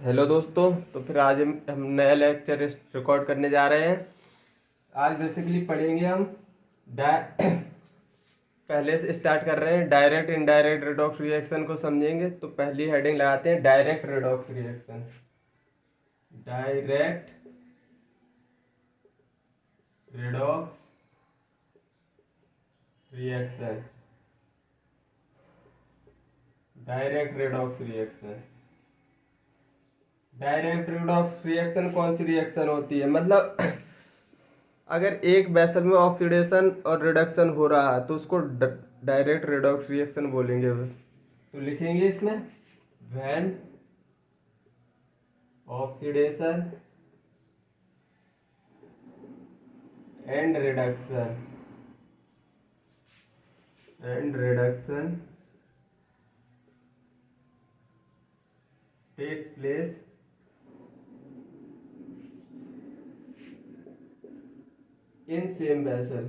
Hello दोस्तों। तो फिर आज हम नया लेक्चर रिकॉर्ड करने जा रहे हैं। आज बेसिकली पढ़ेंगे हम पहले से स्टार्ट कर रहे हैं, डायरेक्ट इनडायरेक्ट रेडॉक्स रिएक्शन को समझेंगे। तो पहली हेडिंग लगाते हैं direct redox reaction. Direct redox reaction. Direct redox reaction. Direct redox reaction कौन सी रिएक्शन होती है? मतलब अगर एक वेसल में ऑक्सीडेशन और रिडक्शन हो रहा है तो उसको डायरेक्ट रेडॉक्स रिएक्शन बोलेंगे। तो लिखेंगे इसमें when oxidation and reduction takes place in same vessel.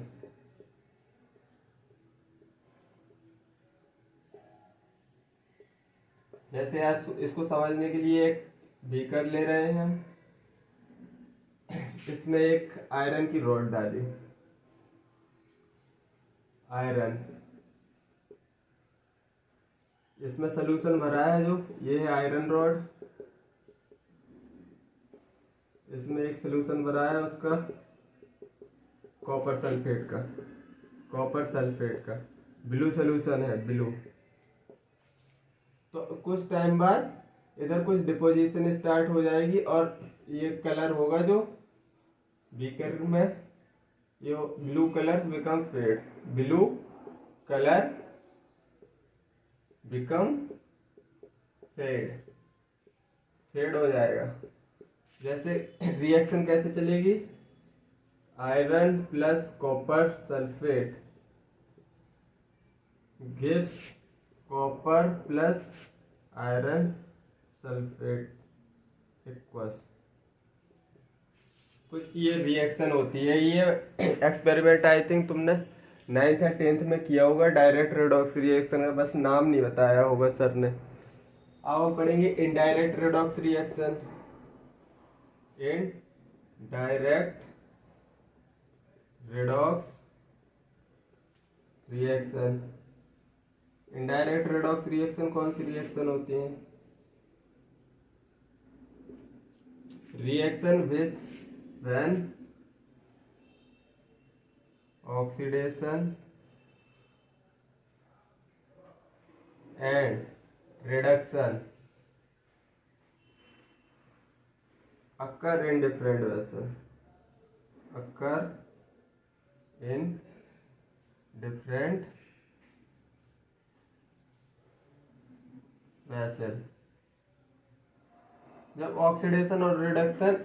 जैसे आज इसको समझने के लिए एक बीकर ले रहे हैं, इसमें एक आयरन की रॉड डाली। आयरन, इसमें सलूशन भरा है, जो ये है आयरन रॉड। इसमें एक सलूशन भरा है उसका कॉपर सल्फेट का ब्लू सलूशन है, ब्लू। तो कुछ टाइम बाद इधर कुछ डिपोजिशन स्टार्ट हो जाएगी और ये कलर होगा जो बीकर में, ये blue colour become fade. Blue colour become fade हो जाएगा। जैसे रिएक्शन कैसे चलेगी? Iron plus copper sulphate gives copper plus iron sulphate equals. कुछ ये रिएक्शन होती है। ये एक्सपेरिमेंट आई थिंक तुमने 9th या 10th में किया होगा, डायरेक्ट रेडॉक्स रिएक्शन का, बस नाम नहीं बताया होगा सर ने। आओ पढ़ेंगे indirect redox reaction. Indirect redox reaction. Indirect redox reaction कौन सी रिएक्शन होती है? Reaction with when oxidation and reduction occur in different vessels. Occur in different vessels. जब ऑक्सीडेशन और रिडक्शन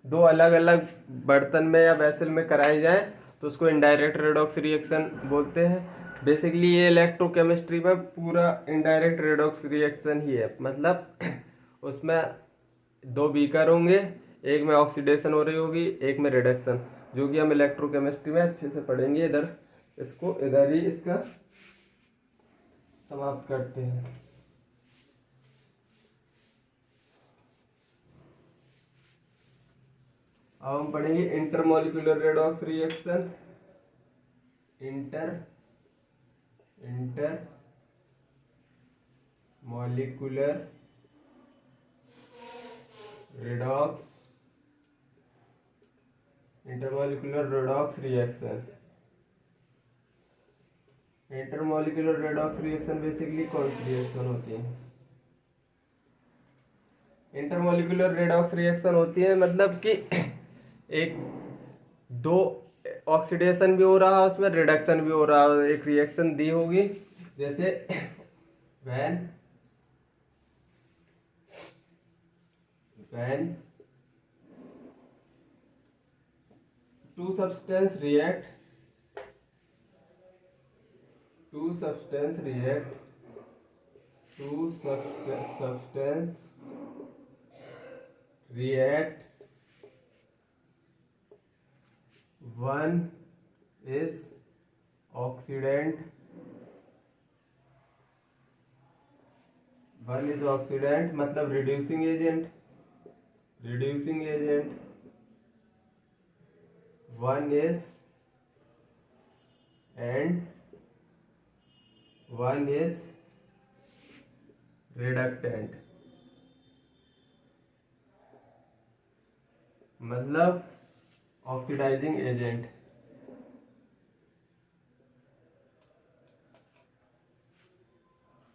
दो अलग अलग बर्तन में या वेसल में कराई जाए तो उसको इनडायरेक्ट रेडॉक्स रिएक्शन बोलते हैं। बेसिकली ये इलेक्ट्रोकेमिस्ट्री में पूरा इनडायरेक्ट रेडॉक्स रिएक्शन ही है। मतलब उसमें दो बीकर होंगे, एक में ऑक्सीडेशन हो रही होगी, एक में रिडक्शन, जो कि हम इलेक्ट्रोकेमिस्ट्री में अच्छे से पढ़ेंगे। इधर ही इसका समाप्त करते हैं। अब हम पढ़ेंगे intermolecular redox reaction. Intermolecular redox reaction. Intermolecular redox reaction basically कौन सी रिएक्शन होती है? इंटरमॉलिक्यूलर रेडॉक्स रिएक्शन होती है मतलब कि एक दो ऑक्सीडेशन भी हो रहा है, उसमें रिडक्शन भी हो रहा है। एक रिएक्शन दी होगी, जैसे when two substance react one is oxidant, one is oxidant मतलब reducing agent, reducing agent, one is and one is reductant, मतलब oxidising agent.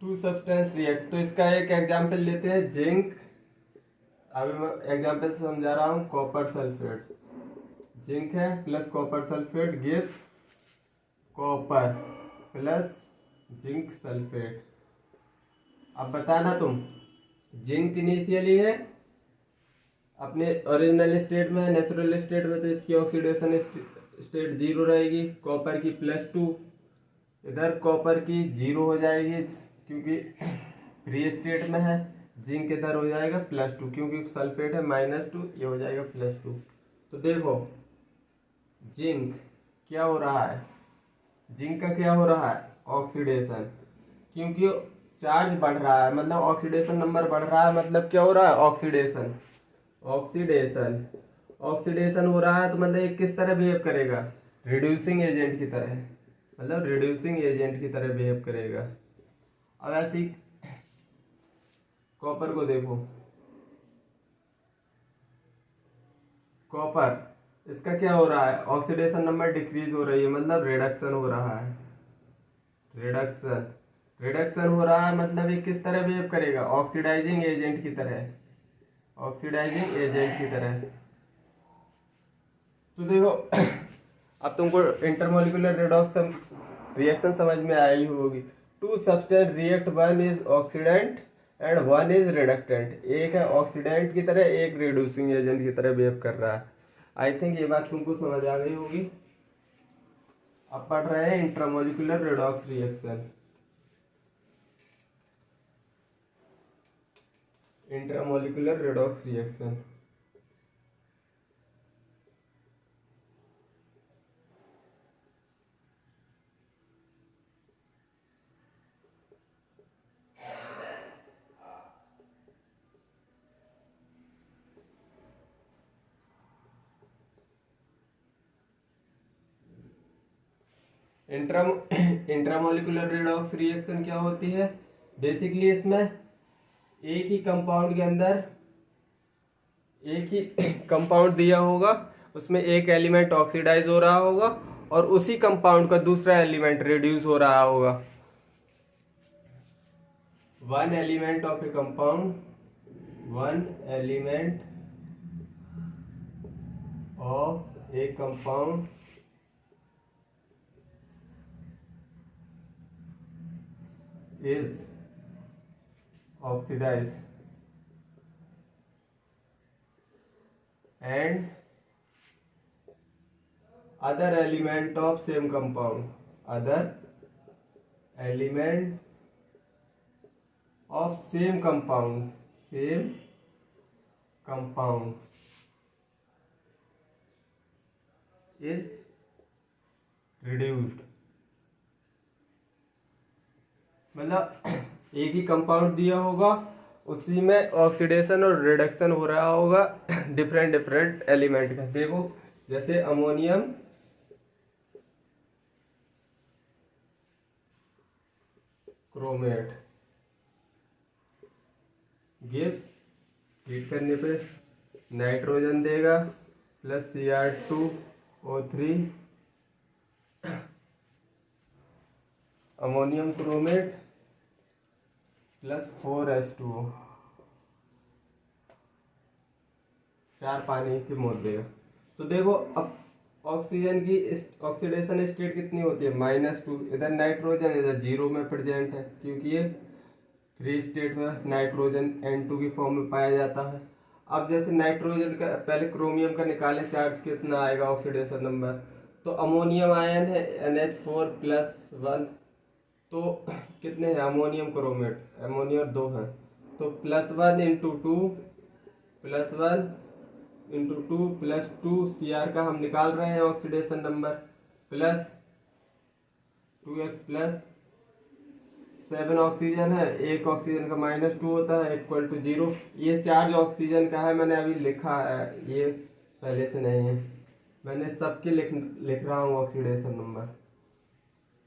Two substance react, तो इसका एक एग्जांपल लेते हैं जिंक। अभी मैं एग्जांपल से समझा रहा हूँ। कॉपर सल्फेट, जिंक है plus copper sulphate gives copper plus zinc sulphate. अब बताना तुम, जिंक इनिशियली है अपने ओरिजिनल स्टेट में, नेचुरल स्टेट में, तो इसकी ऑक्सीडेशन स्टेट 0 रहेगी। कॉपर की +2, इधर कॉपर की 0 हो जाएगी क्योंकि फ्री स्टेट में है। जिंक इधर हो जाएगा +2 क्योंकि सल्फेट है -2, ये हो जाएगा +2। तो देखो जिंक क्या हो रहा है, जिंक का क्या हो रहा है ऑक्सीडेशन, क्योंकि चार्ज बढ़ रहा है मतलब ऑक्सीडेशन नंबर बढ़ रहा है, मतलब क्या हो रहा है ऑक्सीडेशन, ऑक्सीडेशन, ऑक्सीडेशन हो रहा है। तो मतलब ये किस तरह बिहेव करेगा, रिड्यूसिंग एजेंट की तरह, मतलब रिड्यूसिंग एजेंट की तरह बिहेव करेगा। अब ऐसी कॉपर को देखो, कॉपर इसका क्या हो रहा है, ऑक्सीडेशन नंबर डिक्रीज हो रही है मतलब रिडक्शन हो रहा है, रिडक्शन, रिडक्शन हो रहा है मतलब ये किस तरह बिहेव करेगा, ऑक्सीडाइजिंग एजेंट की तरह, ऑक्सीडाइजिंग एजेंट की तरह। तो देखो अब तुमको इंटरमोलिकुलर रिडॉक्स रिएक्शन समझ में आई होगी। Two substance react, one is oxidant and one is reductant. एक है ऑक्सीडेंट की तरह, एक रिड्यूसिंग एजेंट की तरह बिहेव कर रहा है। आई थिंक ये बात तुमको समझ आ गई होगी। अब पढ़ रहे हैं intermolecular redox reaction. Intermolecular redox reaction, intramolecular redox reaction क्या होती है, बेसिकली इसमें एक ही कंपाउंड के अंदर एक ही कंपाउंड दिया होगा, उसमें एक एलिमेंट ऑक्सीडाइज हो रहा होगा और उसी कंपाउंड का दूसरा एलिमेंट रिड्यूस हो रहा होगा। One element of a compound, one element of a compound is oxidized and other element of same compound, other element of same compound, same compound is reduced। मतलब एक ही कंपाउंड दिया होगा, उसी में ऑक्सीडेशन और रिडक्शन हो रहा होगा डिफरेंट डिफरेंट एलिमेंट का। देखो जैसे अमोनियम क्रोमेट गिव्स, हीट करने पे नाइट्रोजन देगा plus Cr2O3, ammonium chromate plus 4H2O, 4 पानी की मोल देगा। तो देखो अब ऑक्सीजन की ऑक्सीडेशन स्टेट कितनी होती है, -2। इधर नाइट्रोजन इधर 0 में प्रेजेंट है क्योंकि ये फ्री स्टेट में नाइट्रोजन N2 की फॉर्म में पाया जाता है। अब जैसे नाइट्रोजन का पहले क्रोमियम का निकाले चार्ज कितना आएगा ऑक्सीडेशन नंबर, तो अमोनियम आयन है NH4+1, तो कितने हैं अमोनियम क्रोमेट, अमोनियम 2 है तो +1 × 2 +1 × 2 +2 Cr का हम निकाल रहे हैं oxidation number plus 2x + 7 oxygen है, एक ऑक्सीजन का -2 होता है इक्वल टू 0। ये चार्ज ऑक्सीजन का है, मैंने अभी लिखा है, ये पहले से नहीं है, मैंने सबके लिख रहा हूँ ऑक्सीडेशन नंबर।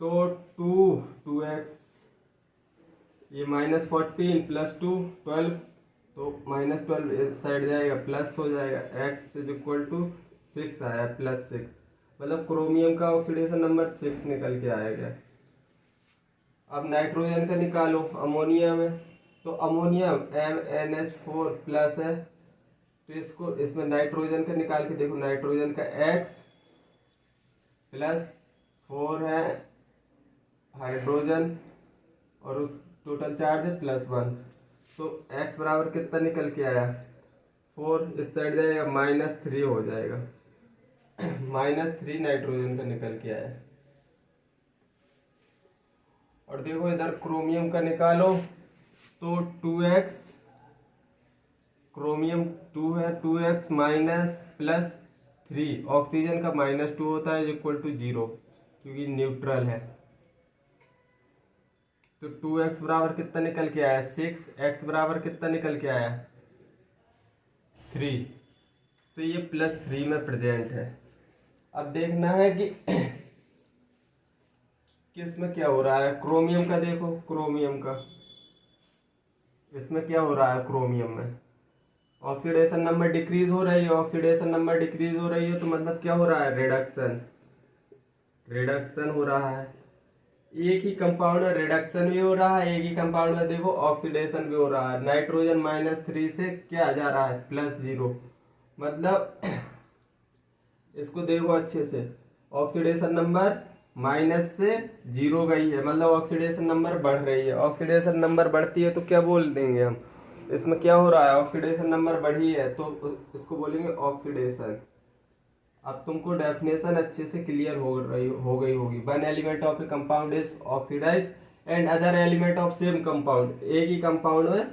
तो 2x ये -14 + 2 12, तो -12 इस साइड जाएगा प्लस हो जाएगा, x इज इक्वल टू 6 आया +6, मतलब क्रोमियम का ऑक्सीडेशन नंबर 6 निकल के आएगा। अब नाइट्रोजन का निकालो अमोनिया में, तो अमोनिया MnH4 प्लस है, तो इसको इसमें नाइट्रोजन का निकाल के देखो, नाइट्रोजन का X +4 है हाइड्रोजन और उस टोटल चार्ज है +1, तो X बराबर कितना निकल के आया 4, इस साइड जाएगा -3 हो जाएगा, -3 नाइट्रोजन का निकल के आया। और देखो इधर क्रोमियम का निकालो, तो 2x क्रोमियम 2 है, 2x +3 ऑक्सीजन का -2 होता है इक्वल टू 0 क्योंकि न्यूट्रल है, तो 2x बराबर कितना निकल के आया 6, x बराबर कितना निकल के आया 3, तो ये +3 में प्रेजेंट है। अब देखना है कि किसमें क्या हो रहा है, क्रोमियम का देखो, क्रोमियम का इसमें क्या हो रहा है, क्रोमियम में ऑक्सीडेशन नंबर डिक्रीज हो रही है, ऑक्सीडेशन नंबर डिक्रीज हो रही है, तो मतलब क्या हो रहा है, रिडक्शन, रिडक्शन हो रहा है। एक ही कंपाउंड में रिडक्शन भी हो रहा है, एक ही कंपाउंड में देखो ऑक्सीडेशन भी हो रहा है। नाइट्रोजन -3 से क्या जा रहा है +0, मतलब इसको देखो अच्छे से, ऑक्सीडेशन नंबर माइनस से 0 गई है, मतलब ऑक्सीडेशन नंबर बढ़ रही है। ऑक्सीडेशन नंबर बढ़ती है तो क्या बोल देंगे हम, इसमें क्या हो रहा है, ऑक्सीडेशन नंबर बढ़ी है तो इसको बोलेंगे ऑक्सीडेशन। अब तुमको डेफिनेशन अच्छे से क्लियर हो गई होगी। One element of a compound is oxidise and other element of same compound, एक ही कंपाउंड में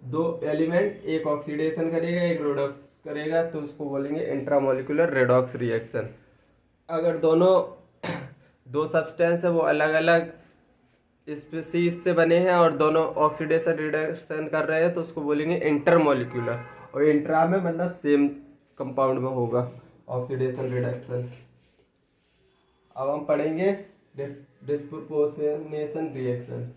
दो एलिमेंट, एक ऑक्सीडेशन करेगा एक रिडॉक्स करेगा, तो उसको बोलेंगे इंट्रामोलिकुलर रेडॉक्स रिएक्शन। अगर दोनों दो सब्सटेंस है वो अलग अलग स्पीसीज से बने हैं और दोनों ऑक्सीडेशन रिडक्शन कर रहे हैं, तो उसको बोलेंगे इंटरमोलिकुलर, और इंट्रा में मतलब सेम कंपाउंड में होगा ऑक्सीडेशन रिडक्शन। अब हम पढ़ेंगे disproportionation reaction.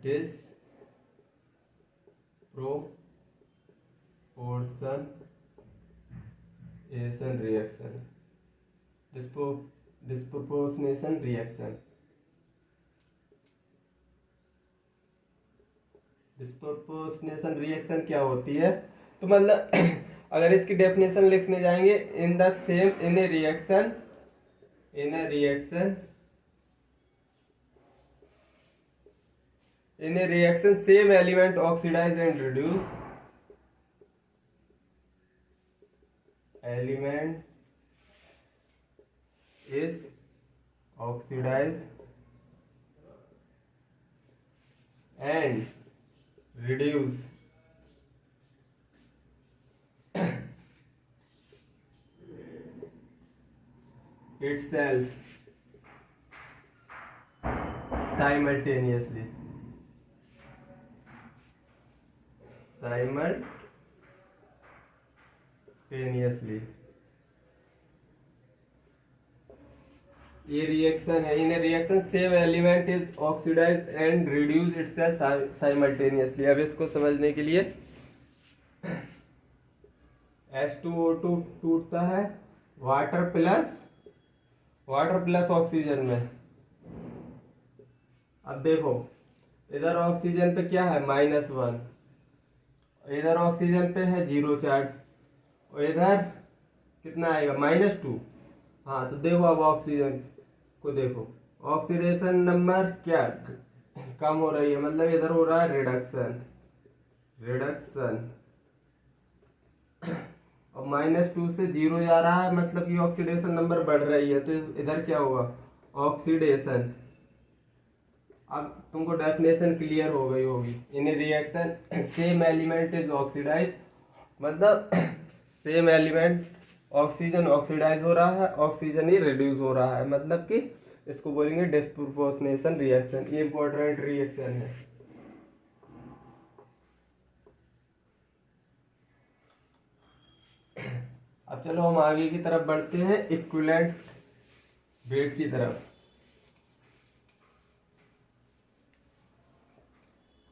Disproportionation reaction, disproportionation reaction, disproportionation reaction क्या होती है, तो मतलब अगर इसकी डेफिनेशन लिखने जाएंगे, in the same in a reaction same element oxidise and reduce, element is oxidized and reduce itself simultaneously, ये रिएक्शन है। In reaction same element is oxidise and reduce itself simultaneously. अब इसको समझने के लिए H2O2 टूटता है वाटर प्लस ऑक्सीजन में। अब देखो इधर ऑक्सीजन पे क्या है -1, इधर ऑक्सीजन पे है 0 चार्ज, और इधर कितना आएगा -2। हाँ तो देखो अब ऑक्सीजन को देखो, ऑक्सीडेशन नंबर क्या कम हो रही है, मतलब इधर हो रहा है रिडक्शन, और -2 से 0 जा रहा है, मतलब कि ऑक्सीडेशन नंबर बढ़ रही है, तो इधर क्या होगा ऑक्सीडेशन। अब तुमको डेफिनेशन क्लियर हो गई होगी। In reaction same element is oxidise, मतलब सेम एलिमेंट ऑक्सीजन ऑक्सीडाइज हो रहा है, ऑक्सीजन ही रिड्यूस हो रहा है, मतलब कि इसको बोलेंगे डिस्प्रोपोर्शनेशन रिएक्शन। ये इंपॉर्टेंट रिएक्शन है। अब चलो हम आगे की तरफ बढ़ते हैं, इक्विवेलेंट वेट की तरफ।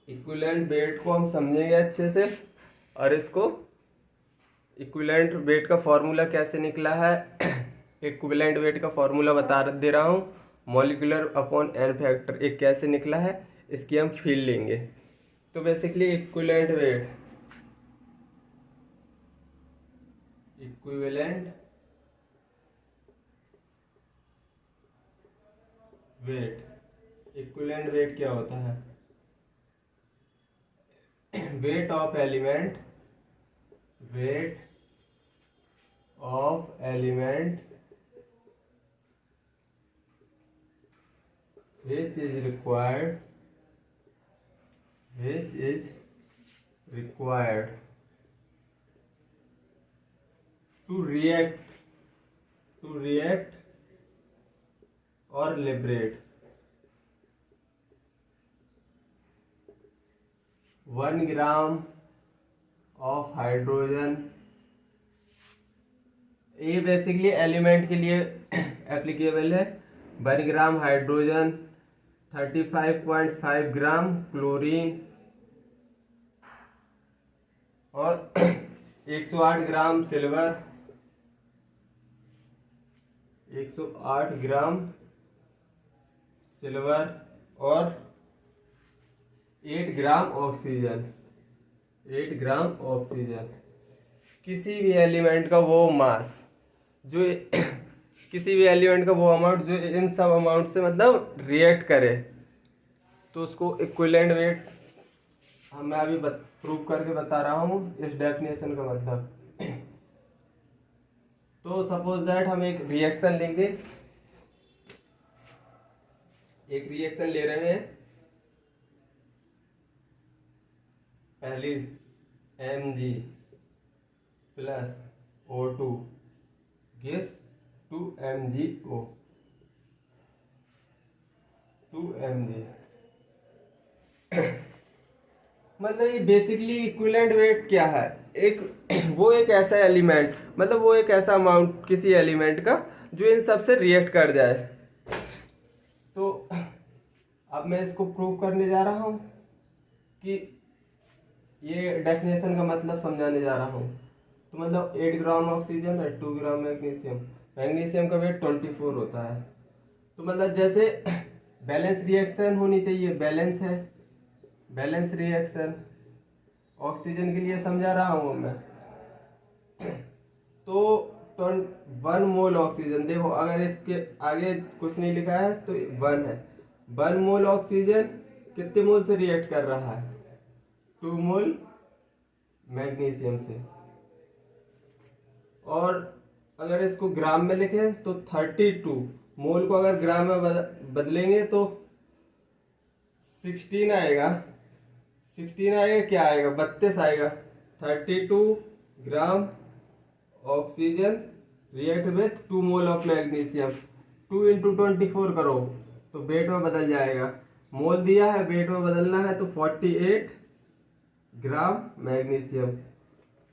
इक्विवेलेंट वेट को हम समझेंगे अच्छे से, और इसको इक्विवेलेंट वेट का फॉर्मूला कैसे निकला है इक्विवेलेंट वेट का फॉर्मूला बता दे रहा हूँ, मॉलिक्यूलर अपॉन एन फैक्टर एक कैसे निकला है, इसकी हम फील लेंगे। तो बेसिकली इक्विवेलेंट वेट क्या होता है? Weight of element which is required to react or liberate 1 gram of hydrogen। ये बेसिकली एलिमेंट के लिए एप्लीकेबल है। 1 ग्राम हाइड्रोजन, 35.5 ग्राम क्लोरीन और 108 ग्राम सिल्वर, 108 ग्राम सिल्वर और 8 ग्राम ऑक्सीजन। किसी भी एलिमेंट का वो मास जो किसी भी एलिमेंट का वो अमाउंट जो इन सब अमाउंट से मतलब रिएक्ट करे, तो उसको इक्विवेलेंट वेट मैं अभी प्रूव करके बता रहा हूँ इस डेफिनेशन का मतलब। तो सपोज दैट हम एक रिएक्शन लेंगे, एक रिएक्शन ले रहे हैं, पहली Mg plus O2 gives 2MgO, 2Mg मतलब ये बेसिकली इक्विवेलेंट वेट क्या है? एक एक ऐसा एलिमेंट, मतलब वो एक ऐसा अमाउंट किसी एलिमेंट का जो इन सब से रिएक्ट कर जाए। तो अब मैं इसको प्रूव करने जा रहा हूँ कि ये डेफिनेशन का मतलब समझाने जा रहा हूँ। तो मतलब 8 ग्राम ऑक्सीजन और 2 ग्राम मैग्नीशियम का वेट 24 होता है। तो मतलब जैसे बैलेंस रिएक्शन होनी चाहिए, बैलेंस रिएक्शन ऑक्सीजन के लिए समझा रहा हूँ मैं। तो 1 मोल ऑक्सीजन, देखो अगर इसके आगे कुछ नहीं लिखा है तो 1 है। 1 मोल ऑक्सीजन कितने मोल से रिएक्ट कर रहा है? 2 मोल मैग्नीशियम से। और अगर इसको ग्राम में लिखें तो 32 मोल को अगर ग्राम में बदलेंगे तो 16 आएगा। क्या आएगा? 32 आएगा। 32 gram oxygen react with 2 mole of magnesium. 2 × 24 करो तो वेट में बदल जाएगा। मोल दिया है, वेट में बदलना है तो 48 ग्राम मैग्नीशियम।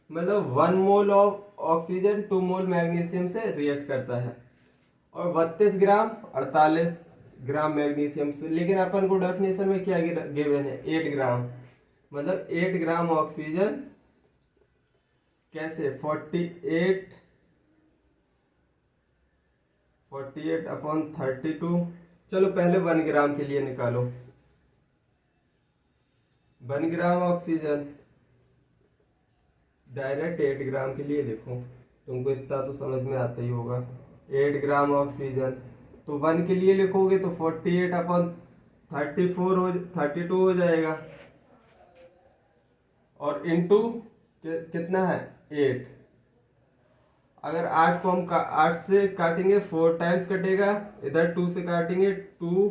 मतलब 1 mole of oxygen 2 mole magnesium से रिएक्ट करता है। और 32 ग्राम 48 ग्राम मैग्नीशियम से। लेकिन अपन को डेफिनेशन में क्या गिवन है? 8 ग्राम। मतलब 8 ग्राम ऑक्सीजन कैसे? 48 अपॉन 32। चलो पहले 1 ग्राम के लिए निकालो। 1 ग्राम ऑक्सीजन डायरेक्ट 8 ग्राम के लिए लिखो, तुमको इतना तो समझ में आता ही होगा। 8 ग्राम ऑक्सीजन तो 1 के लिए लिखोगे तो 48 अपॉन 32 हो जाएगा। और इंटू कितना है? 8। अगर 8 को हम 8 से काटेंगे 4 टाइम्स कटेगा, इधर 2 से काटेंगे 2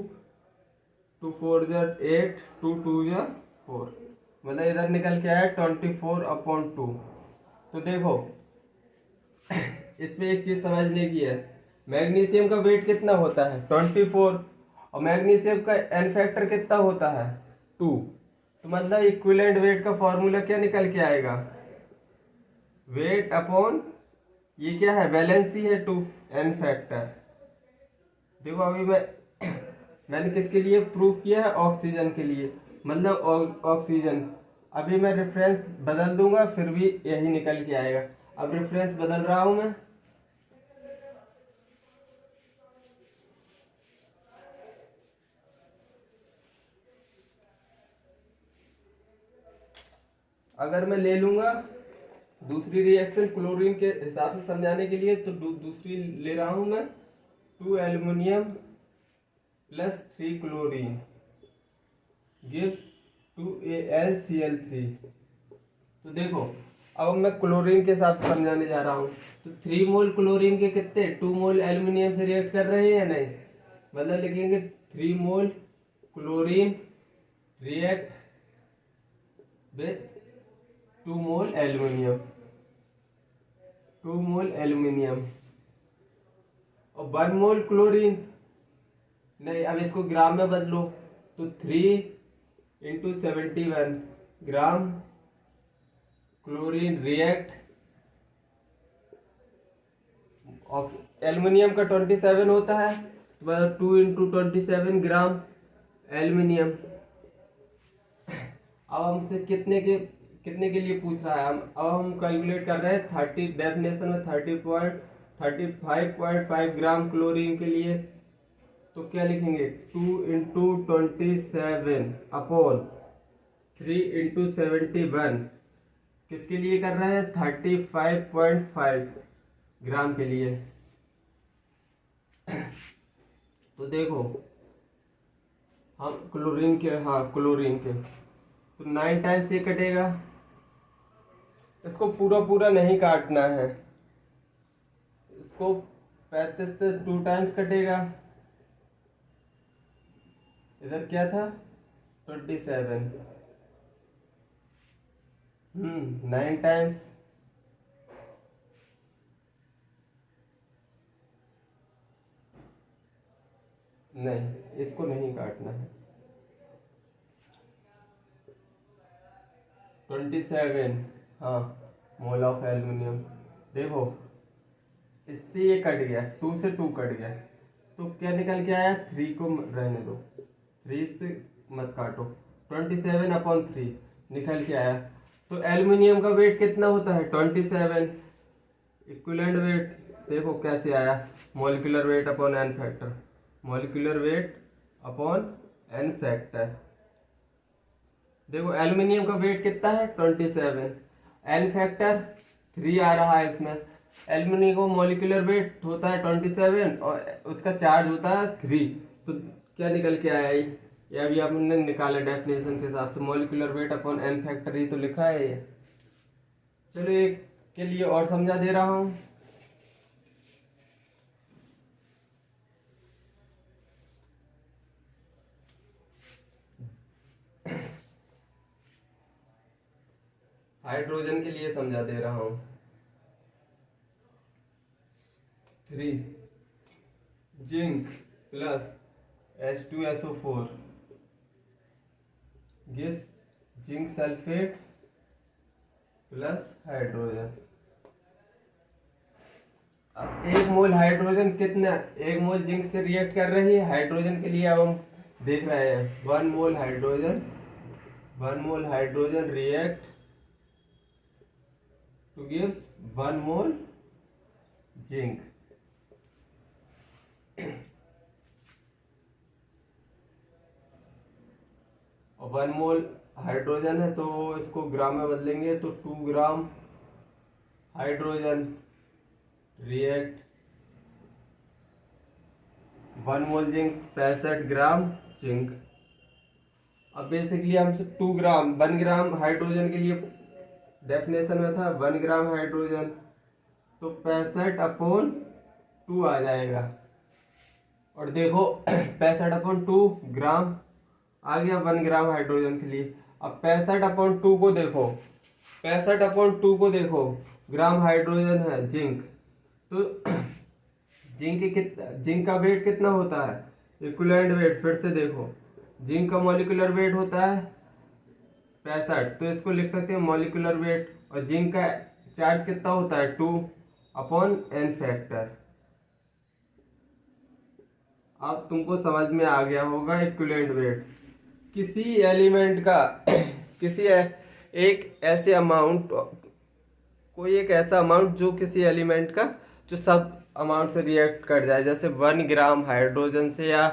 4 जा 8, 2 2 जा 4, मतलब इधर निकल के आया 24/2। तो देखो इसमें एक चीज समझने की है, मैग्नीशियम का वेट कितना होता है 24, और मैग्नीशियम का एन फैक्टर कितना होता है 2। तो मतलब इक्विवेलेंट वेट का फॉर्मूला क्या निकल के आएगा, वेट अपॉन ये क्या है वैलेंसी है 2 एन फैक्टर। देखो अभी मैंने किसके लिए प्रूफ किया है, ऑक्सीजन के लिए, मतलब ऑक्सीजन। अभी मैं रेफरेंस बदल दूंगा फिर भी यही निकल के आएगा। अब रेफरेंस बदल रहा हूं मैं, अगर मैं ले लूंगा दूसरी रिएक्शन क्लोरीन के हिसाब से समझाने के लिए, तो दूसरी ले रहा हूं मैं 2 aluminium plus 3 chlorine gives 2AlCl3। तो देखो अब मैं क्लोरीन के हिसाब से समझाने जा रहा हूँ। तो 3 मोल क्लोरीन के कितने 2 मोल एल्युमिनियम से रिएक्ट कर रहे हैं या नहीं, मतलब लिखेंगे 3 mole chlorine react with 2 mole aluminium, 2 mole aluminium और 1 मोल क्लोरीन। नहीं, अब इसको ग्राम में बदलो, तो 3 × 71 ग्राम क्लोरीन रिएक्ट, एल्युमिनियम का 27 होता है, मतलब 2 × 27 ग्राम एल्युमिनियम। अब हमसे कितने के लिए पूछ रहा है, अब हम कैलकुलेट कर रहे हैं 30 डेफिनेशन में 35.5 ग्राम क्लोरीन के लिए। तो क्या लिखेंगे 2 × 27 अपॉन 3 × 71, किसके लिए कर रहे हैं 35.5 ग्राम के लिए। तो देखो हम क्लोरीन के, हाँ क्लोरीन के, तो 9 टाइम्स ये कटेगा, इसको पूरा पूरा नहीं काटना है, इसको 35 से 2 टाइम्स कटेगा, इधर क्या था 27, 9 टाइम्स, नहीं इसको नहीं काटना है, 27 हाँ मोल ऑफ एल्युमिनियम। देखो इससे ये कट गया, 2 से 2 कट गया, तो क्या निकल के आया 3 को रहने दो, 3 से मत काटो, 27/3 निकल के आया। तो एल्युमिनियम का वेट कितना होता है 27, इक्विवेलेंट वेट देखो कैसे आया, molecular weight upon n factor, molecular weight upon n factor. देखो एल्युमिनियम का वेट कितना है 27, एन फैक्टर 3 आ रहा है इसमें। एल्युमिनियम का मॉलिक्यूलर वेट होता है 27 और उसका चार्ज होता है 3, तो क्या निकल के आया ये अभी आपने निकाला डेफिनेशन के हिसाब से, molecular weight upon n factor ही तो लिखा है ये। चलो एक के लिए और समझा दे रहा हूँ। हाइड्रोजन के लिए समझा दे रहा हूं। 3 zinc plus H2SO4 gives zinc sulphate plus hydrogen. अब 1 मोल हाइड्रोजन कितना, 1 मोल जिंक से रिएक्ट कर रही है हाइड्रोजन के लिए। अब हम देख रहे हैं 1 मोल hydrogen, 1 mole hydrogen react to gives 1 mole zinc। और 1 मोल हाइड्रोजन है तो इसको ग्राम में बदलेंगे, तो 2 ग्राम हाइड्रोजन रिएक्ट 1 मोल जिंक 65 ग्राम जिंक। अब बेसिकली हमसे 2 ग्राम 1 ग्राम हाइड्रोजन के लिए डेफिनेशन में था 1 ग्राम हाइड्रोजन, तो 65/2 आ जाएगा। और देखो 65/2 ग्राम आ गया 1 ग्राम हाइड्रोजन के लिए। अब 65/2 को देखो, 65/2 को देखो ग्राम हाइड्रोजन है जिंक, तो जिंक का वेट कितना होता है, इक्विवेलेंट वेट फिर से देखो, जिंक का मॉलिक्यूलर वेट होता है 65, तो इसको लिख सकते हैं मॉलिक्यूलर वेट। और जिंक का चार्ज कितना होता है 2/n फैक्टर। अब तुमको समझ में आ गया होगा इक्विवेलेंट वेट किसी एलिमेंट का एक ऐसे अमाउंट, कोई एक ऐसा अमाउंट जो किसी एलिमेंट का जो सब अमाउंट से रिएक्ट कर जाए, जैसे 1 ग्राम हाइड्रोजन से या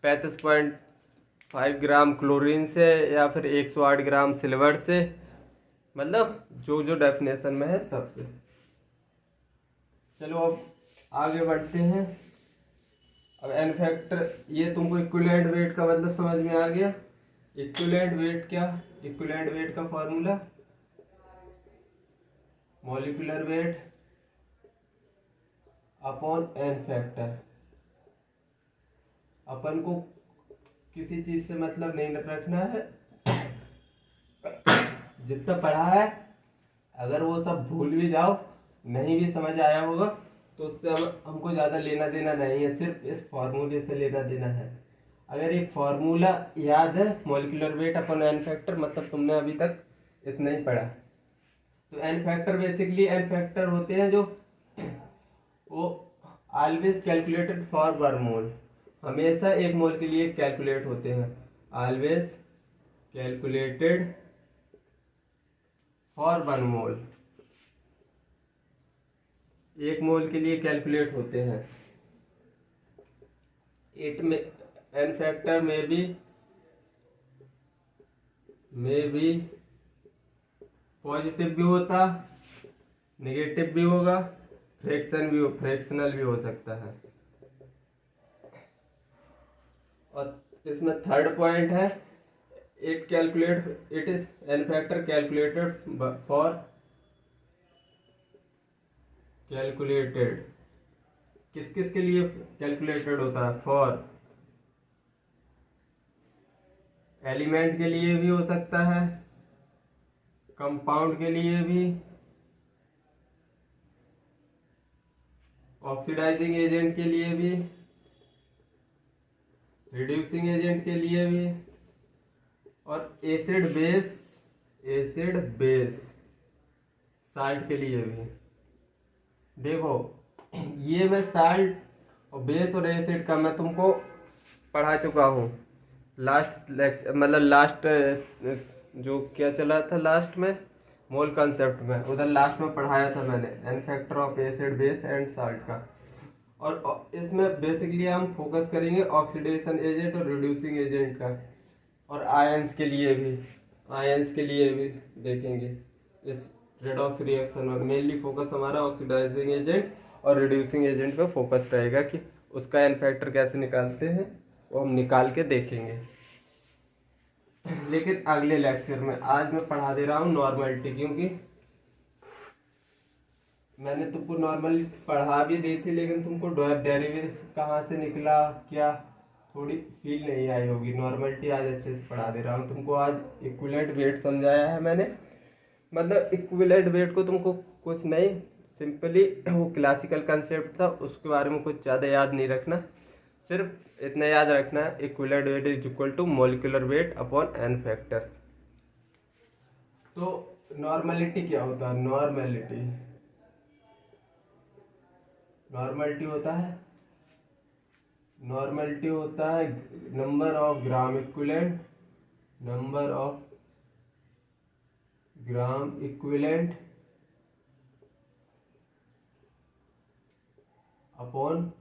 35.5 ग्राम क्लोरीन से या फिर 108 ग्राम सिल्वर से, मतलब जो जो डेफिनेशन में है सबसे। चलो अब आगे बढ़ते हैं। अब एन फैक्टर, ये तुमको इक्विवेलेंट वेट का मतलब समझ में आ गया। इक्विवेलेंट वेट क्या, इक्विवेलेंट वेट का formula molecular weight upon n factor. अपन को किसी चीज से मतलब नहीं रखना है, जितना पढ़ा है अगर वो सब भूल भी जाओ, नहीं भी समझ आया होगा, तो उससे हमको ज़्यादा लेना देना नहीं है, सिर्फ इस फॉर्मूले से लेना देना है। अगर ये फॉर्मूला याद है molecular weight upon n factor, मतलब तुमने अभी तक इतना ही पढ़ा। तो n factor basically n factor होते हैं जो वो ऑलवेज कैलकुलेटेड फॉर 1 मोल, हमेशा 1 मोल के लिए कैलकुलेट होते हैं, ऑलवेज कैलकुलेटेड फॉर 1 मोल, 1 मोल के लिए कैलकुलेट होते हैं। इट में एन फैक्टर में भी पॉजिटिव भी होता, नेगेटिव भी होगा, फ्रैक्शनल भी हो सकता है। और इसमें थर्ड पॉइंट है, it is an factor calculated किस किस के लिए कैलकुलेटेड होता है, फॉर एलिमेंट के लिए भी हो सकता है, कंपाउंड के लिए भी, ऑक्सीडाइजिंग एजेंट के लिए भी, रिड्यूसिंग एजेंट के लिए भी, और एसिड बेस साल्ट के लिए भी। देखो ये मैं साल्ट और बेस और एसिड का मैं तुमको पढ़ा चुका हूँ लास्ट लेक्चर, मतलब लास्ट जो क्या चला था लास्ट में मोल कंसेप्ट में, उधर लास्ट में पढ़ाया था मैंने n factor of acid base and salt का। और इसमें बेसिकली हम फोकस करेंगे ऑक्सीडेशन एजेंट और रिड्यूसिंग एजेंट का, और आयंस के लिए भी देखेंगे। इस रेडॉक्स रिएक्शन में मेनली फोकस हमारा ऑक्सीडाइजिंग एजेंट और रिड्यूसिंग एजेंट पे फोकस रहेगा कि उसका एन फैक्टर कैसे निकालते हैं, वो हम निकाल के देखेंगे। लेकिन अगले लेक्चर में, आज मैं पढ़ा दे रहा हूँ नॉर्मलिटी, क्योंकि मैंने तुमको नॉर्मल पढ़ा भी दी थी, लेकिन तुमको डेरिवेशन कहाँ से निकला क्या थोड़ी फील नहीं आई होगी। नॉर्मलिटी आज अच्छे से पढ़ा दे रहा हूँ तुमको। आज इक्विवेलेंट वेट समझाया है मैंने, मतलब इक्विवेलेंट वेट को तुमको कुछ नहीं, सिंपली वो क्लासिकल कंसेप्ट था, उसके बारे में कुछ ज़्यादा याद नहीं रखना, सिर्फ इतना याद रखना है equivalent weight is equal to molecular weight upon n factor. तो नॉर्मलिटी क्या होता है, नॉर्मलिटी होता है number of gram equivalent upon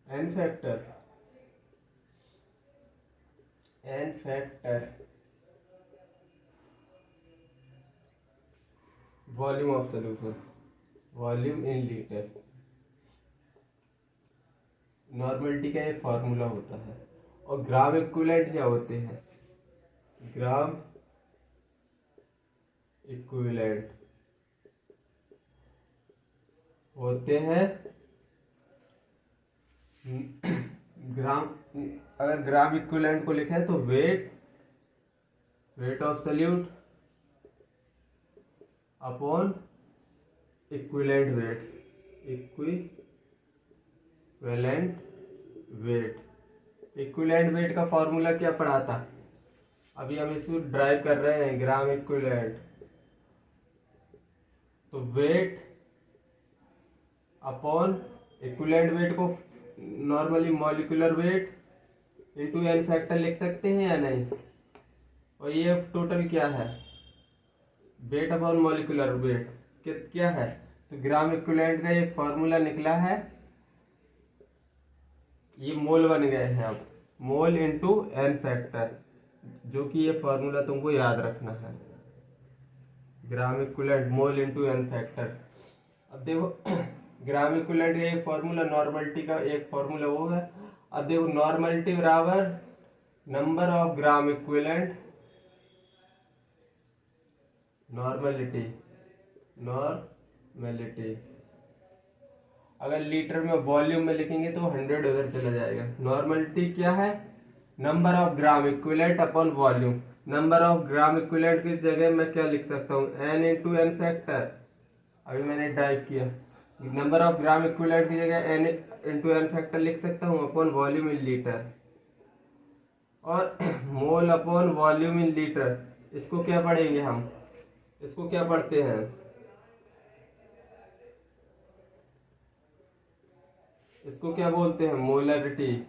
n factor volume of solution, volume in litre. Normality का एक फार्मूला होता है। और ग्राम इक्विवेलेंट क्या होते हैं, ग्राम इक्विवेलेंट होते हैं ग्राम, अगर ग्राम इक्विवेलेंट को लिखे तो weight of solute upon equivalent weight. Equivalent weight. Equivalent weight का फॉर्मूला क्या पढ़ा था? अभी हम इसको ड्राइव कर रहे हैं, ग्राम इक्विवेलेंट। तो वेट अपॉन इक्विवेलेंट वेट को normally molecular weight into n factor लिख सकते हैं या नहीं? और ये टोटल क्या है? वेट अपॉन मॉलिक्यूलर वेट क्या है? तो ग्राम इक्विवेलेंट का एक फॉर्मूला निकला है, ये मोल बन गए हैं अब, मोल इंटू एन फैक्टर, जो कि ये फॉर्मूला तुमको याद रखना है, gram equivalent mole into n factor. अब देखो ग्राम इक्विवेलेंट का एक फॉर्मूला, नॉर्मलिटी का एक फॉर्मूला वो है। अब देखो नॉर्मलिटी बराबर number of gram equivalent, normality अगर लीटर में वॉल्यूम में लिखेंगे तो 100 उधर चला जाएगा। नॉर्मलिटी क्या है? Number of gram equivalent upon volume. Number of gram equivalent की जगह मैं क्या लिख सकता हूँ? N into n factor. अभी मैंने ड्राइव किया, नंबर ऑफ ग्राम इक्विवेलेंट की जगह एन इंटू एन फैक्टर लिख सकता हूँ अपॉन वॉल्यूम इन लीटर। और mole upon volume in litre, इसको क्या पढ़ेंगे हम? इसको क्या पढ़ते हैं? इसको क्या बोलते हैं? Molarity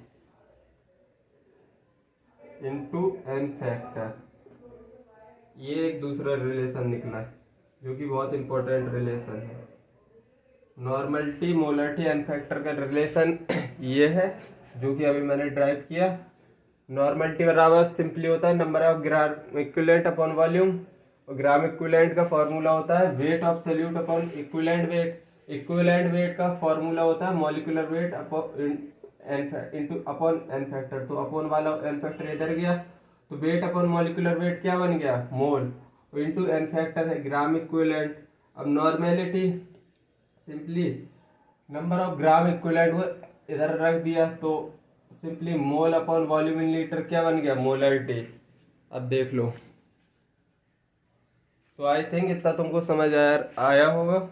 into n factor. ये एक दूसरा रिलेशन निकला है जो कि बहुत इंपॉर्टेंट रिलेशन है। नॉर्मलिटी मोलरिटी एन फैक्टर का रिलेशन ये है जो कि अभी मैंने ड्राइव किया। नॉर्मलिटी बराबर सिंपली होता है number of gram equivalent upon volume, और ग्राम इक्विवेलेंट का फॉर्मूला होता है weight of solute upon equivalent weight. Equivalent weight का फॉर्मूला होता है molecular weight upon n factor. तो अपॉन वाला एन फैक्टर इधर गया, तो वेट अपॉन मॉलिक्यूलर वेट क्या बन गया? मोल, इंटू एन फैक्टर है ग्राम इक्विवेलेंट। अब normality simply number of gram equivalent वो इधर रख दिया, तो simply mole upon volume in litre क्या बन गया? मोलरिटी। अब देख लो, तो आई थिंक इतना तुमको समझ आया होगा।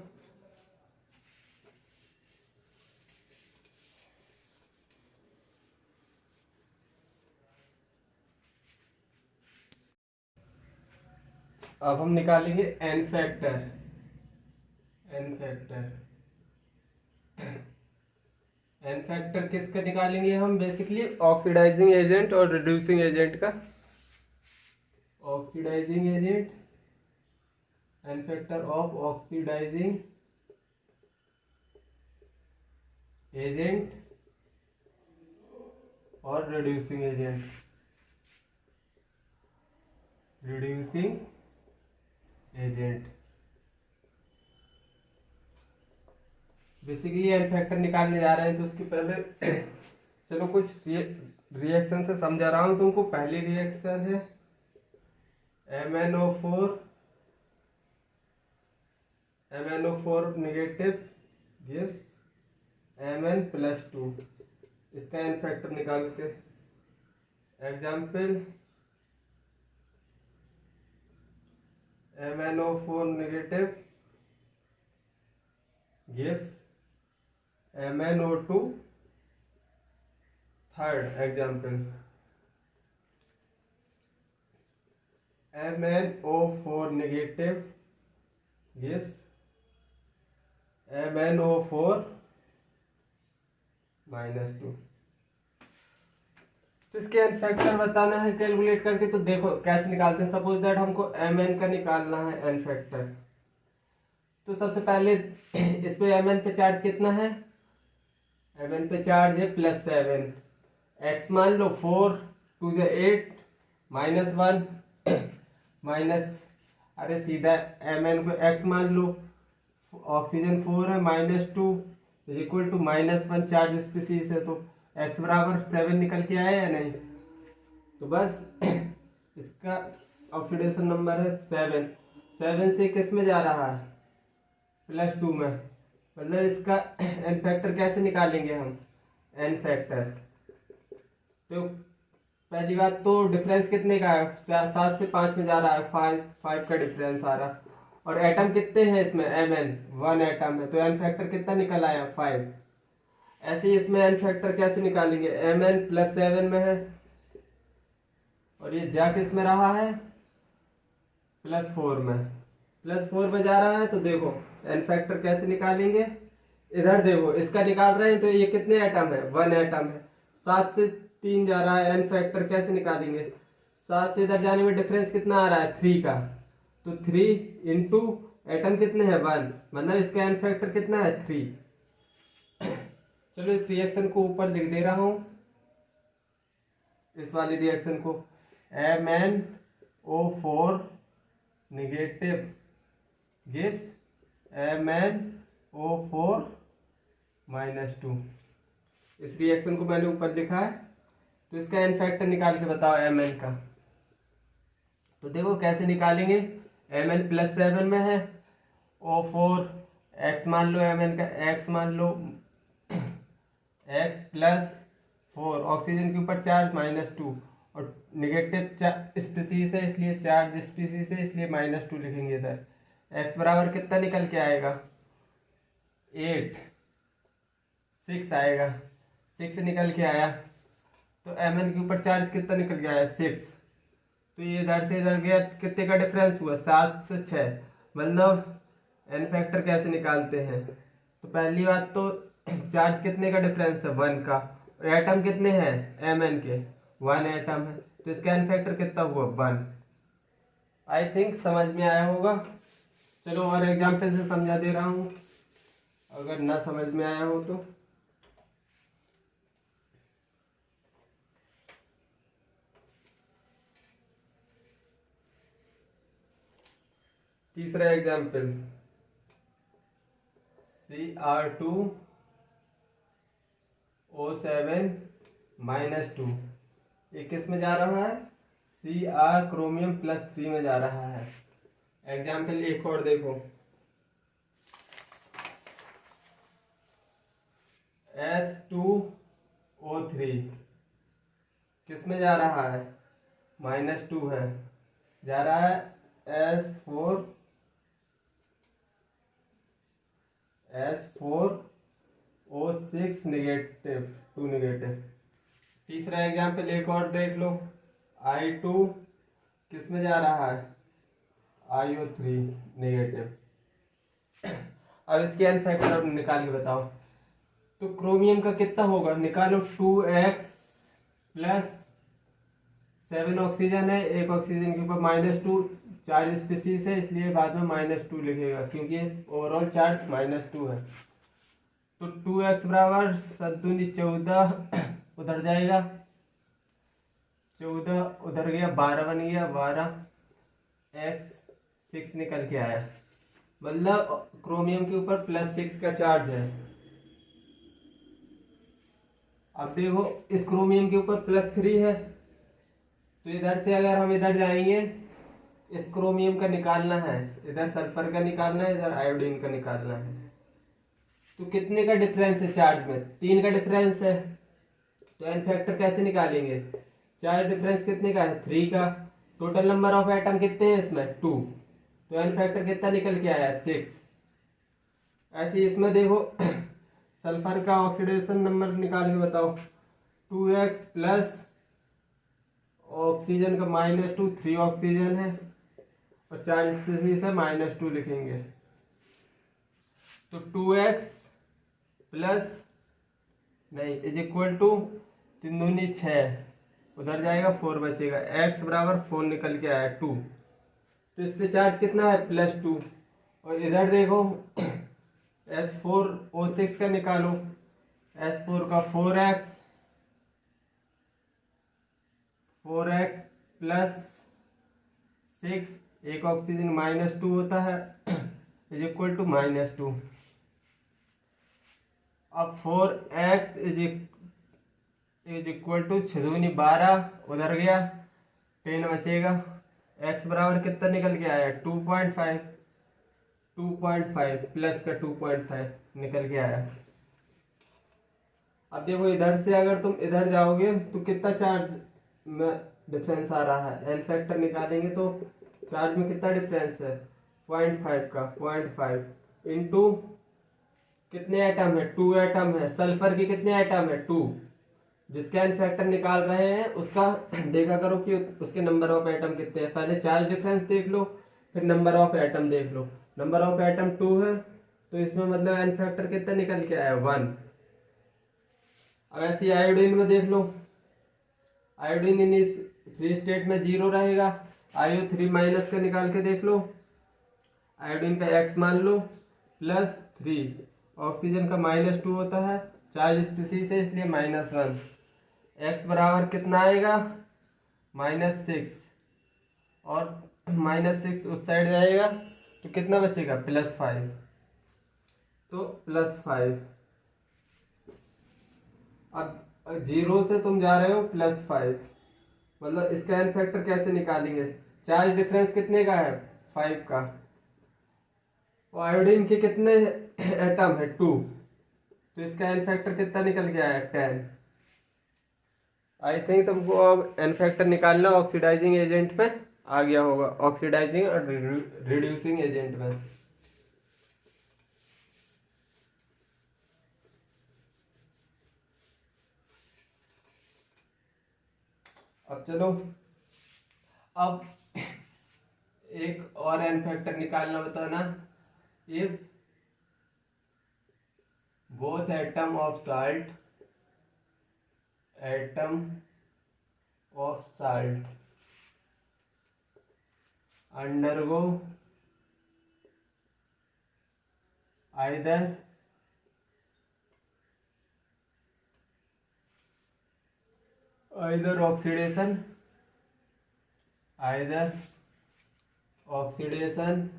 अब हम निकालेंगे एन फैक्टर। एन फैक्टर किसका निकालेंगे हम? बेसिकली ऑक्सीडाइजिंग एजेंट और रिड्यूसिंग एजेंट का। Oxidising agent, n factor of oxidising agent और reducing agent. Basically n factor निकालने जा रहे हैं, तो उसके पहले चलो कुछ रिएक्शन से समझा रहा हूं तुमको। पहली रिएक्शन है MnO4 नेगेटिव गिव्स Mn+2। इसका एन फैक्टर निकाल के, example MnO4 negative gives MnO2। Third example MnO4 negative gives MnO4-2। तो इसके एन फैक्टर बताना है कैलकुलेट करके। तो देखो कैसे निकालते हैं। सपोज दैट हमको Mn का निकालना है एन फैक्टर। तो सबसे पहले इस पे Mn पे चार्ज कितना है? Mn पे चार्ज है +7। x मान लो 4 2 8 -1 माइनस, अरे सीधा Mn को x मान लो, ऑक्सीजन 4 है -2 is equal to -1 charge species है, तो x बराबर 7 निकल के आया या नहीं? तो बस इसका ऑक्सीडेशन नंबर है 7। 7 से किस में जा रहा है? +2 में। मतलब इसका एन फैक्टर कैसे निकालेंगे हम? एन फैक्टर तो पहली बात तो डिफरेंस कितने का है? 7 से 5 में जा रहा है, 5 का डिफरेंस आ रहा। और एटम कितने हैं इसमें, Mn 1 एटम है, तो एन फैक्टर कितना निकल आया 5। ऐसे ही इसमें एन फैक्टर कैसे निकालेंगे, Mn +7 में है और ये जा किस में रहा है, +4 में, +4 में जा रहा है। तो देखो एन फैक्टर कैसे निकालेंगे, इधर देखो इसका निकाल रहे हैं तो ये कितने एटम है, 1 एटम है, 7 से 3 जा रहा है, एन फैक्टर कैसे निकालेंगे, 7 से इधर जाने में डिफरेंस कितना आ रहा है 3 का, तो 3 इंटू एटम कितने हैं 1, मतलब इसका एन फैक्टर कितना है 3। चलो इस रिएक्शन को ऊपर लिख दे रहा हूं, इस वाली रिएक्शन को, MnO4 नेगेटिव गिव्स MnO4 -2। इस रिएक्शन को मैंने ऊपर लिखा है, तो इसका एन फैक्टर निकाल के बताओ Mn का। तो देखो कैसे निकालेंगे, Mn +7 में है, O4 x मान लो, Mn का x मान लो, x +4, ऑक्सीजन के ऊपर चार्ज -2 और निगेटिव स्पीसीज है इसलिए चार्ज स्पीसीज है इसलिए -2 लिखेंगे इधर। x बराबर कितना निकल के आएगा 8, 6 आएगा, 6 निकल के आया, तो Mn के ऊपर चार्ज कितना निकल के आया 6, तो ये इधर से इधर गया, कितने का डिफरेंस हुआ 7 से 6, मतलब एन फैक्टर कैसे निकालते हैं। तो पहली बात तो चार्ज कितने का डिफरेंस है 1 का, और एटम कितने हैं Mn के 1 एटम है, तो इसका एन फैक्टर कितना हुआ 1। आई थिंक समझ में आया होगा। चलो और एग्जाम्पल से समझा दे रहा हूँ, अगर ना समझ में आया हो तो। तीसरा एग्जाम्पल, Cr2O7 -2, ये किस में जा रहा है, Cr क्रोमियम +3 में जा रहा है। एग्जाम्पल एक और देखो, S2O3 किस में जा रहा है, -2 है, जा रहा है S4O6 नेगेटिव 2 नेगेटिव। तीसरा एग्जाम्पल एक और देख लो, I2 किस में जा रहा है, IO3 नेगेटिव। अब इसके एन फैक्टर निकाल के बताओ। तो क्रोमियम का कितना होगा, निकालो, 2x +7 ऑक्सीजन है, एक ऑक्सीजन के ऊपर -2 चार्ज स्पीसीज है इसलिए बाद में -2 लिखेगा क्योंकि ओवरऑल चार्ज -2 है। तो 2x बराबर 7×2 14 उधर जाएगा, 14 उधर गया, 12 बन गया, 12 x 6 निकल के आया, मतलब क्रोमियम के ऊपर +6 का चार्ज है। अब देखो इस क्रोमियम के ऊपर +3 है, तो इधर से अगर हम इधर जाएंगे, इस क्रोमियम का निकालना है, इधर सल्फर का निकालना है, इधर आयोडीन का निकालना है। तो कितने का डिफरेंस है चार्ज में, 3 का डिफरेंस है, तो एन फैक्टर कैसे निकालेंगे, चार्ज डिफरेंस कितने का है 3 का, टोटल नंबर ऑफ एटम कितने हैं इसमें 2, तो एन फैक्टर कितना निकल के आया 6। ऐसे ही इसमें देखो सल्फर का ऑक्सीडेशन नंबर निकाल के बताओ, 2x प्लस ऑक्सीजन का -2, 3 ऑक्सीजन है और चार्ज स्पीसीज है -2 लिखेंगे। तो 2x प्लस नहीं इज इक्वल टू 3 दूनी 6, उधर जाएगा 4 बचेगा, x बराबर 4 निकल के आया 2, तो इस पे चार्ज कितना है +2। और इधर देखो S4O6 का निकालो, S4 का 4x प्लस 6, एक ऑक्सीजन -2 होता है इज इक्वल टू -2। अब 4x इज इक्वल टू 6 दूनी 12, उधर गया 10 बचेगा, x बराबर कितना निकल के आया 2.5 प्लस का 2.5 निकल के आया। अब देखो इधर से अगर तुम इधर जाओगे तो कितना चार्ज में डिफरेंस आ रहा है, एन फैक्टर निकालेंगे तो चार्ज में कितना डिफरेंस है 0.5 का 0.5 इंटू कितने एटम है, 2 एटम है। सल्फर के कितने एटम है, 2। जिसका एन फैक्टर निकाल रहे हैं उसका देखा करो कि उसके नंबर ऑफ एटम कितने हैं। पहले चार्ज डिफरेंस देख लो, फिर नंबर ऑफ एटम देख लो। नंबर ऑफ एटम 2 है तो इसमें मतलब एन फैक्टर कितना निकल के आया, 1। अब ऐसे आयोडीन में देख लो, आयोडीन इन इस फ्री स्टेट में 0 रहेगा। IO3 माइनस का निकाल के देख लो, आयोडीन का x मान लो +3, ऑक्सीजन का -2 होता है, चार्ज स्पीसीज है इसलिए -1। x बराबर कितना आएगा, -6, और -6 उस साइड जाएगा तो कितना बचेगा, +5। तो +5। अब 0 से तुम जा रहे हो +5, मतलब इसका एन फैक्टर कैसे निकालेंगे। चार्ज डिफरेंस कितने का है, 5 का। आयोडीन के कितने एटम है, 2, तो इसका एन फैक्टर कितना निकल गया है, 10। आई थिंक तुमको अब एन फैक्टर निकालना ऑक्सीडाइजिंग एजेंट में आ गया होगा, ऑक्सीडाइजिंग और रिड्यूसिंग एजेंट में। अब चलो, अब एक और एन फैक्टर निकालना बताना। If both atom of salt undergo either oxidation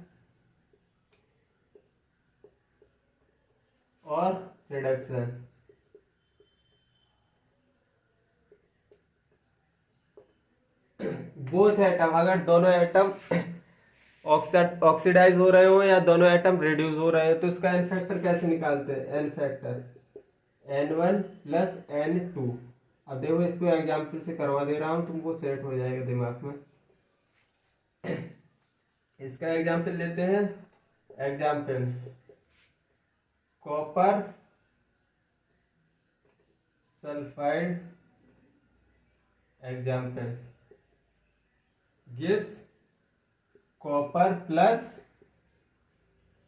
और रिडक्शन। बोथ एटम, अगर दोनों एटम ऑक्सीडाइज हो रहे हो या दोनों एटम रिड्यूस हो रहे हैं तो उसका एन फैक्टर कैसे निकालते हैं, एन फैक्टर N1 + N2। अब देखो इसको एग्जाम्पल से करवा दे रहा हूं, तुमको सेट हो जाएगा दिमाग में। इसका एग्जाम्पल लेते हैं, example copper sulphide example gives copper plus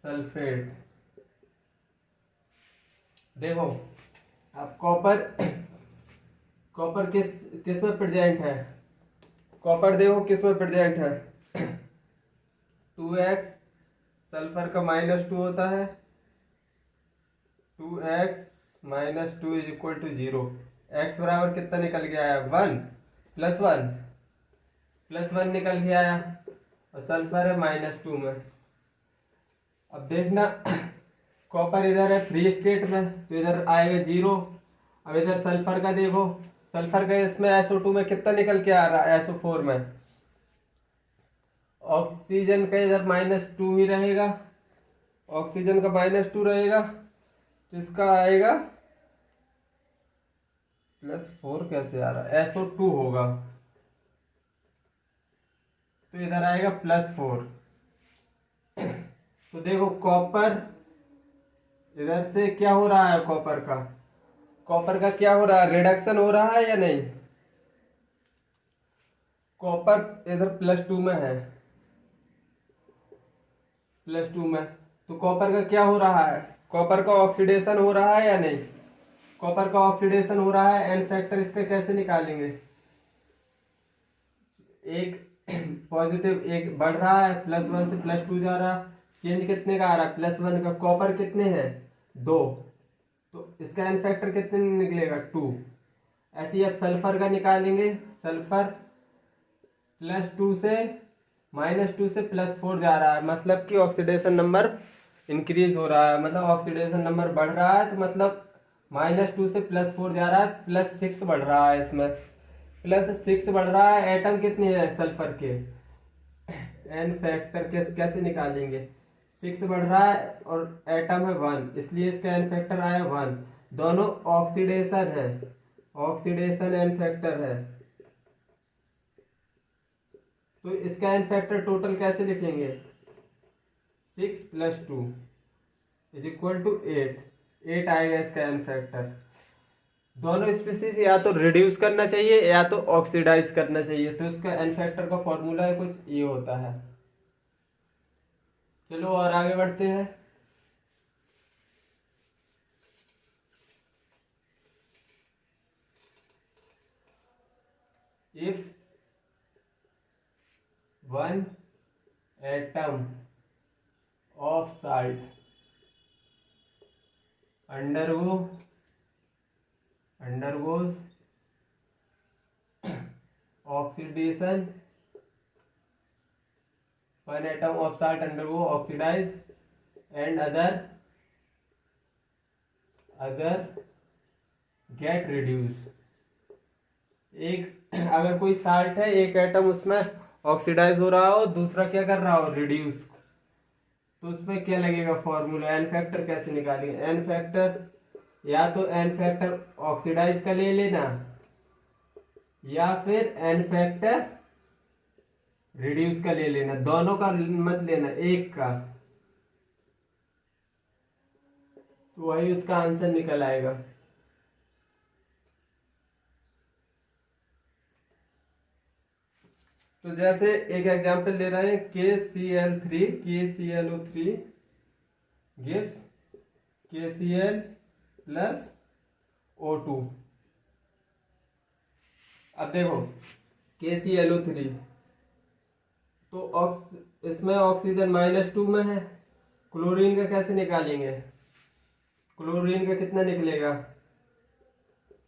sulphate. देखो अब कॉपर किस में प्रेजेंट है, कॉपर देखो किस में प्रेजेंट है, 2x, सल्फर का -2 होता है, 2x - 2 = 0। x बराबर कितना निकल के आया, 1 + 1 निकल के आया, और सल्फर है -2 में। अब देखना कॉपर इधर है फ्री स्टेट में तो इधर आएगा 0। अब इधर सल्फर का देखो, सल्फर का इसमें SO2 में कितना निकल के आ रहा है, SO4 में। ऑक्सीजन का इधर -2 ही रहेगा, ऑक्सीजन का -2 रहेगा तो इसका आएगा +4। कैसे आ रहा है, SO2 होगा तो इधर आएगा +4। तो देखो कॉपर इधर से क्या हो रहा है, कॉपर का क्या हो रहा है, रिडक्शन हो रहा है या नहीं। कॉपर इधर +2 में है, +2 में, तो कॉपर का क्या हो रहा है, कॉपर का ऑक्सीडेशन हो रहा है या नहीं। कॉपर का ऑक्सीडेशन हो रहा है, एन फैक्टर इसका कैसे निकालेंगे। एक पॉजिटिव एक बढ़ रहा है, +1 से +2 जा रहा, चेंज कितने का आ रहा है, +1 का। कॉपर कितने हैं, 2, तो इसका एन फैक्टर कितने निकलेगा, 2। ऐसे ही अब सल्फर का निकालेंगे, सल्फर +2 से -2 से +4 जा रहा है, मतलब कि ऑक्सीडेशन नंबर इंक्रीज हो रहा है, मतलब ऑक्सीडेशन नंबर बढ़ रहा है, तो मतलब -2 से +4 जा रहा है, +6 बढ़ रहा है, इसमें +6 बढ़ रहा है। एटम कितने हैं सल्फर के, एन फैक्टर कैसे निकालेंगे, 6 बढ़ रहा है और एटम है 1, इसलिए इसका एन फैक्टर आया 1। दोनों ऑक्सीडेशन है, ऑक्सीडेशन एन फैक्टर है, तो इसका एन फैक्टर टोटल कैसे लिखेंगे, 6+2 = 8। 8 आएगा इसका एन फैक्टर। दोनों स्पीसीज या तो रिड्यूस करना चाहिए या तो ऑक्सीडाइज करना चाहिए, तो इसका एन फैक्टर का फॉर्मूला है कुछ ये होता है। चलो और आगे बढ़ते हैं। If 1 atom of salt undergoes oxidation, one atom of salt undergo oxidize and other get reduced। एक अगर कोई साल्ट है, एक एटम उसमें ऑक्सीडाइज हो रहा हो, दूसरा क्या कर रहा हो, रिड्यूस, तो उसमें क्या लगेगा फॉर्मूला, एन फैक्टर कैसे निकालेंगे। एन फैक्टर या तो एन फैक्टर ऑक्सीडाइज का ले लेना या फिर एन फैक्टर रिड्यूस का ले लेना, दोनों का मत लेना, एक का, तो वही उसका आंसर निकल आएगा। तो जैसे एक एग्जांपल ले रहे हैं, KCl3 KClO3 gives KCl plus O2। अब देखो KClO3 तो इसमें ऑक्सीजन -2 में है, क्लोरीन का कैसे निकालेंगे, क्लोरीन का कितना निकलेगा,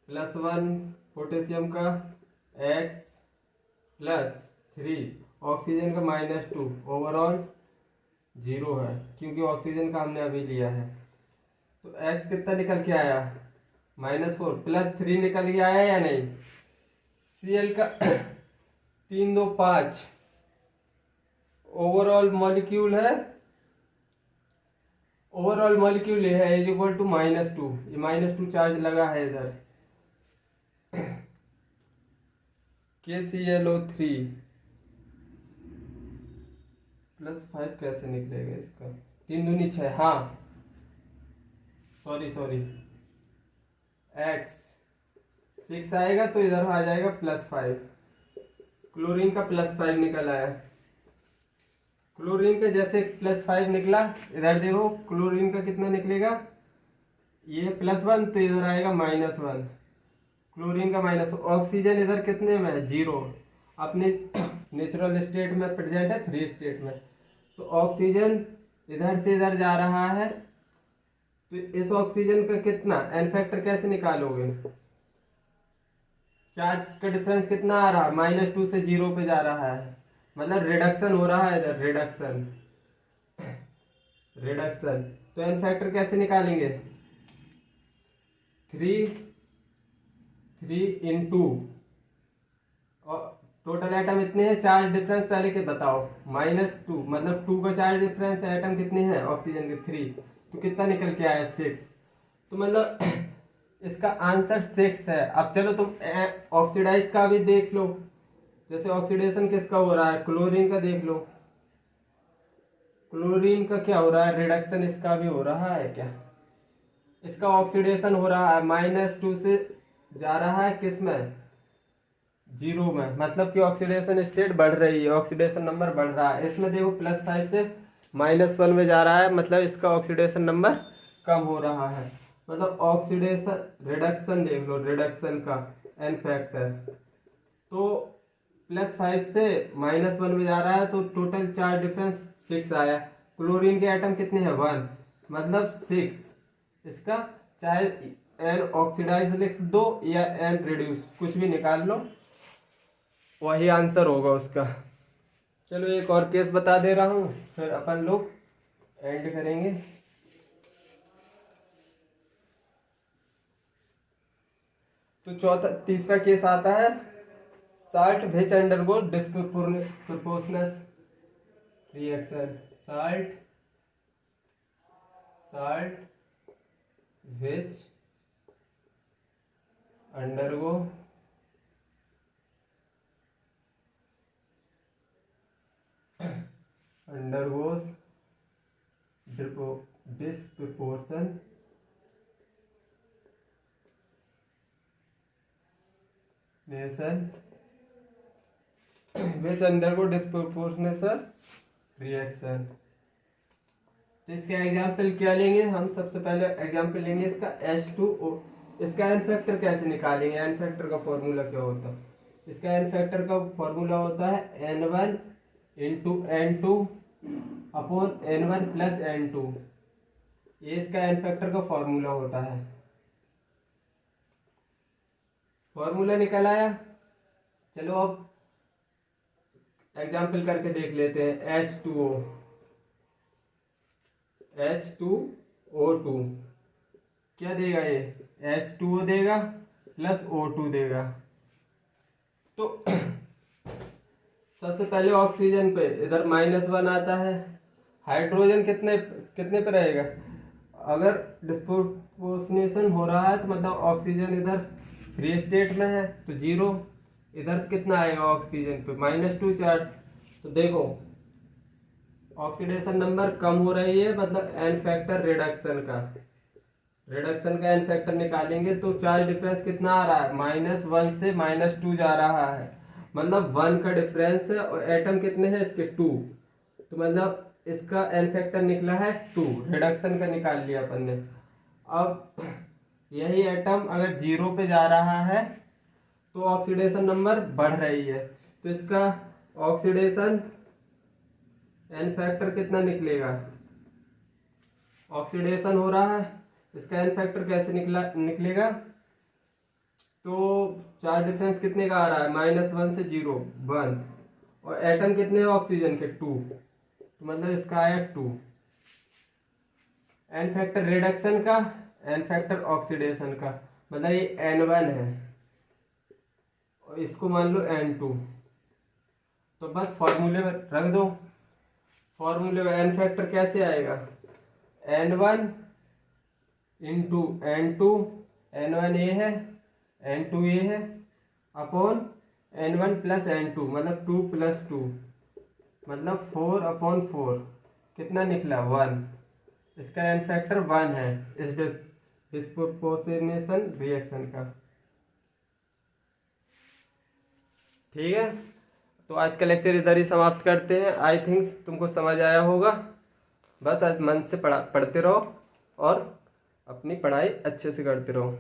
+1, पोटेशियम का X+3, ऑक्सीजन का -2, ओवरऑल 0 है क्योंकि ऑक्सीजन का हमने अभी लिया है। तो X कितना निकल के आया, -4, +3 निकल के आया या नहीं। Cl का 3, 2, 5 ओवरऑल मॉलिक्यूल है, ओवरऑल मॉलिक्यूल है इज इक्वल टू -2, ये -2 चार्ज लगा है इधर। KClO3 +5 कैसे निकलेगा इसका, 3 दूनी 6, हाँ सॉरी X 6 आएगा तो इधर आ जाएगा +5, क्लोरीन का +5 निकल आया। क्लोरीन का जैसे +5 निकला, इधर देखो क्लोरीन का कितना निकलेगा, ये +1 तो इधर आएगा -1, क्लोरीन का माइनस। ऑक्सीजन इधर कितने में है, 0, अपने नेचुरल स्टेट में प्रेजेंट है, फ्री स्टेट में, तो ऑक्सीजन इधर से इधर जा रहा है, तो इस ऑक्सीजन का कितना एन फैक्टर कैसे निकालोगे, चार्ज का डिफरेंस कितना आ रहा है, -2 से 0 पे जा रहा है, मतलब रिडक्शन हो रहा है इधर, रिडक्शन। तो एन फैक्टर कैसे निकालेंगे, 3 × 2, और टोटल एटम इतने हैं, चार्ज डिफरेंस पहले के बताओ, -2, मतलब 2 का चार्ज डिफरेंस, एटम कितने हैं ऑक्सीजन के 3, तो कितना निकल के आया 6, तो मतलब इसका आंसर 6 है। अब चलो तुम ऑक्सीडाइज का भी देख लो, जैसे ऑक्सीडेशन किसका हो रहा है, क्लोरीन का देख लो, क्लोरीन का क्या हो रहा है, रिडक्शन इसका भी हो रहा है क्या, इसका ऑक्सीडेशन हो रहा है, -2 से जा रहा है किस में, 0 में, मतलब कि ऑक्सीडेशन स्टेट बढ़ रही है, ऑक्सीडेशन नंबर बढ़ रहा है। इसमें देखो +5 से -1 में जा रहा है, मतलब इसका ऑक्सीडेशन नंबर कम हो रहा है, मतलब ऑक्सीडेशन रिडक्शन देख लो, रिडक्शन का एन फैक्टर, तो +5 से -1 में जा रहा है, तो टोटल चार्ज डिफरेंस 6 आया। क्लोरीन के एटम कितने हैं, 1, मतलब 6, इसका चाहे एन ऑक्सीडाइज लिख दो या एन रिड्यूस, कुछ भी निकाल लो, वही आंसर होगा उसका। चलो एक और केस बता दे रहा हूँ, फिर अपन लोग एंड करेंगे। तो तीसरा केस आता है, salt which undergo disproportional reaction, salt which undergo undergoes disproportion which undergo disproportional reaction। तो इसका एग्जाम्पल क्या लेंगे हम? सबसे पहले एग्जाम्पल लेंगे इसका H2O। इसका एन फैक्टर कैसे निकालेंगे? एन फैक्टर का फॉर्मूला क्या होता है? इसका एन फैक्टर का फॉर्मूला होता है N1 into N2 upon N1 plus N2। ये इसका एन फैक्टर का फॉर्मूला होता है। फॉर्मूला निकल आया। चलो अब एग्जाम्पल करके देख लेते हैं। H2O2 क्या देगा? ये H2O देगा प्लस O2 देगा। तो सबसे पहले ऑक्सीजन पे इधर -1 आता है। हाइड्रोजन कितने कितने पे रहेगा? अगर डिस्प्रोपोर्शनेशन हो रहा है तो मतलब ऑक्सीजन इधर फ्री स्टेट में है तो 0। इधर कितना आएगा ऑक्सीजन पे? -2 चार्ज। तो देखो ऑक्सीडेशन नंबर कम हो रही है, मतलब एन फैक्टर रिडक्शन का एन फैक्टर निकालेंगे तो चार्ज डिफरेंस कितना आ रहा है? -1 से -2 जा रहा है, मतलब 1 का डिफरेंस है। और एटम कितने हैं इसके? 2। तो मतलब इसका एन फैक्टर निकला है 2। रिडक्शन का निकाल लिया अपन ने। अब यही एटम अगर 0 पे जा रहा है तो ऑक्सीडेशन नंबर बढ़ रही है, तो इसका ऑक्सीडेशन एन फैक्टर कितना निकलेगा? ऑक्सीडेशन हो रहा है, इसका एन फैक्टर कैसे निकलेगा? तो चार्ज डिफरेंस कितने का आ रहा है? -1 से 0 1। और एटम कितने हैं ऑक्सीजन के? 2। तो मतलब इसका आया 2। एन फैक्टर रिडक्शन का, एन फैक्टर ऑक्सीडेशन का, मतलब ये N1 है और इसको मान लो N2। तो बस फॉर्मूले में रख दो। फॉर्मूले में एन फैक्टर कैसे आएगा? N1 इंटू N2, N1 ये है, N2 ये है, अपॉन N1 प्लस N2 मतलब 2 प्लस 2 मतलब 4/4। कितना निकला? 1। इसका एन फैक्टर 1 है इस डिस्प्रोपोर्शनेशन रिएक्शन का। ठीक है, तो आज का लेक्चर इधर ही समाप्त करते हैं। आई थिंक तुमको समझ आया होगा। बस आज मन से पढ़ते रहो और अपनी पढ़ाई अच्छे से करते रहो।